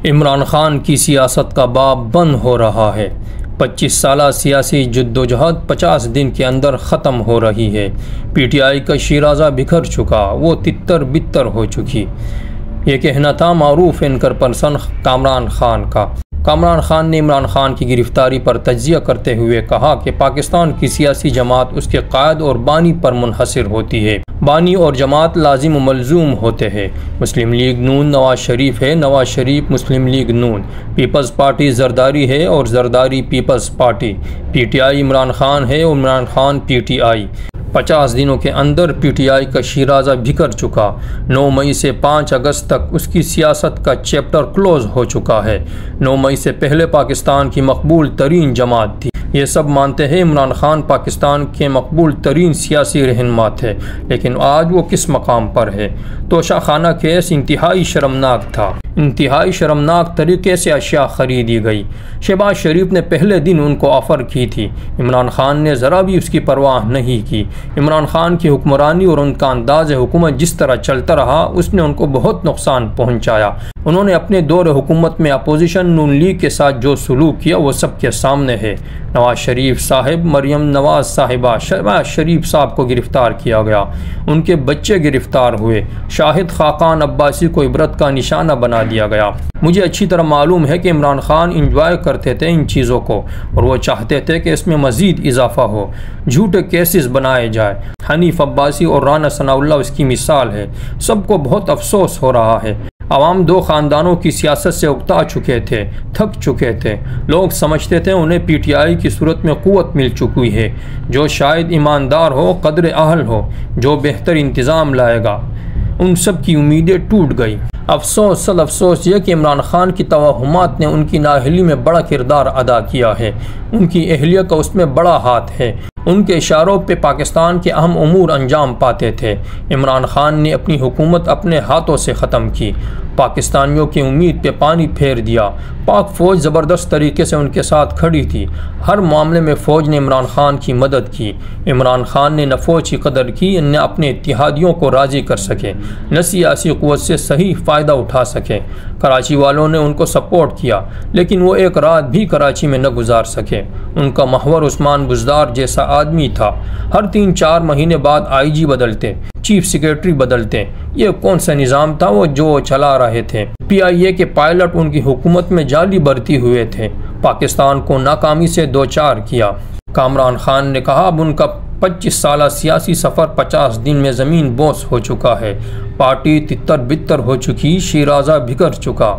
इमरान खान की सियासत का बाब बंद हो रहा है। 25 साला सियासी जद्दोजहद 50 दिन के अंदर ख़त्म हो रही है। PTI का शिराजा बिखर चुका, वो तितर बितर हो चुकी। ये कहना था मारूफ एंकर पर्सन कामरान खान का। कामरान खान ने इमरान खान की गिरफ्तारी पर तज्जिया करते हुए कहा कि पाकिस्तान की सियासी जमात उसके कायद और बानी पर मुनहसर होती है। बानी और जमात लाजिम मलजूम होते हैं। मुस्लिम लीग नून नवाज शरीफ है, नवाज शरीफ मुस्लिम लीग नून। पीपल्स पार्टी जरदारी है और जरदारी पीपल्स पार्टी। PTI इमरान खान है और इमरान खान PTI। 50 दिनों के अंदर PTI का शिराजा बिखर चुका। 9 मई से 5 अगस्त तक उसकी सियासत का चैप्टर क्लोज हो चुका है। 9 मई से पहले पाकिस्तान की मकबूल तरीन जमात थी। ये सब मानते हैं इमरान खान पाकिस्तान के मकबूल तरीन सियासी रहनुमा थे, लेकिन आज वो किस मकाम पर है। तोशाखाना केस इंतहाई शर्मनाक था। इंतहाई शर्मनाक तरीके से अशिया ख़रीदी गई। शहबाज शरीफ ने पहले दिन उनको ऑफ़र की थी। इमरान खान ने ज़रा भी उसकी परवाह नहीं की। इमरान खान की हुक्मरानी और उनका अंदाज़ हुकूमत जिस तरह चलता रहा, उसने उनको बहुत नुकसान पहुँचाया। उन्होंने अपने दौर हुकूमत में अपोजिशन नून लीग के साथ जो सलूक किया वो सबके सामने है। नवाज शरीफ साहिब, मरियम नवाज साहिबा, शहबाज शरीफ साहब को गिरफ़्तार किया गया। उनके बच्चे गिरफ़्तार हुए। शाहिद खाकान अब्बासी को इबरत का निशाना बना दिया गया। मुझे अच्छी तरह मालूम है कि इमरान खान इंजॉय करते थे इन चीज़ों को और वो चाहते थे कि इसमें मज़ीद इजाफा हो, झूठे केसेस बनाए जाए। हनीफ अब्बासी और राना सनाउल्लाह उसकी मिसाल है। सबको बहुत अफसोस हो रहा है। आवाम दो ख़ानदानों की सियासत से उकता चुके थे, थक चुके थे। लोग समझते थे उन्हें PTI की सूरत में क़ुव्वत मिल चुकी है, जो शायद ईमानदार हो, कदर अहल हो, जो बेहतर इंतज़ाम लाएगा। उन सब की उम्मीदें टूट गई। अफसोस सल अफसोस यह कि इमरान खान की तवहुमात ने उनकी नाअहली में बड़ा किरदार अदा किया है। उनकी अहलिया का उसमें बड़ा हाथ है। उनके इशारों पे पाकिस्तान के अहम उमूर अंजाम पाते थे। इमरान खान ने अपनी हुकूमत अपने हाथों से ख़त्म की। पाकिस्तानियों की उम्मीद पे पानी फेर दिया। पाक फ़ौज ज़बरदस्त तरीके से उनके साथ खड़ी थी। हर मामले में फ़ौज ने इमरान खान की मदद की। इमरान खान ने न फ़ौज की कदर की, न अपने इत्तेहादियों को राज़ी कर सके, न सियासी क़ुव्वत से सही फ़ायदा उठा सके। कराची वालों ने उनको सपोर्ट किया, लेकिन वो एक रात भी कराची में न गुजार सके। उनका महवर उस्मान बुज़दार जैसा आदमी था। हर 3-4 महीने बाद IG बदलते, चीफ सेक्रेटरी बदलते। ये कौन सा निज़ाम था वो जो चला रहे थे। PIA के पायलट उनकी हुकूमत में जाली बरती हुए थे। पाकिस्तान को नाकामी से दो चार किया। कामरान खान ने कहा अब उनका 25 साला सियासी सफ़र 50 दिन में ज़मीन बोस हो चुका है। पार्टी तितर बितर हो चुकी, शिराजा बिखर चुका।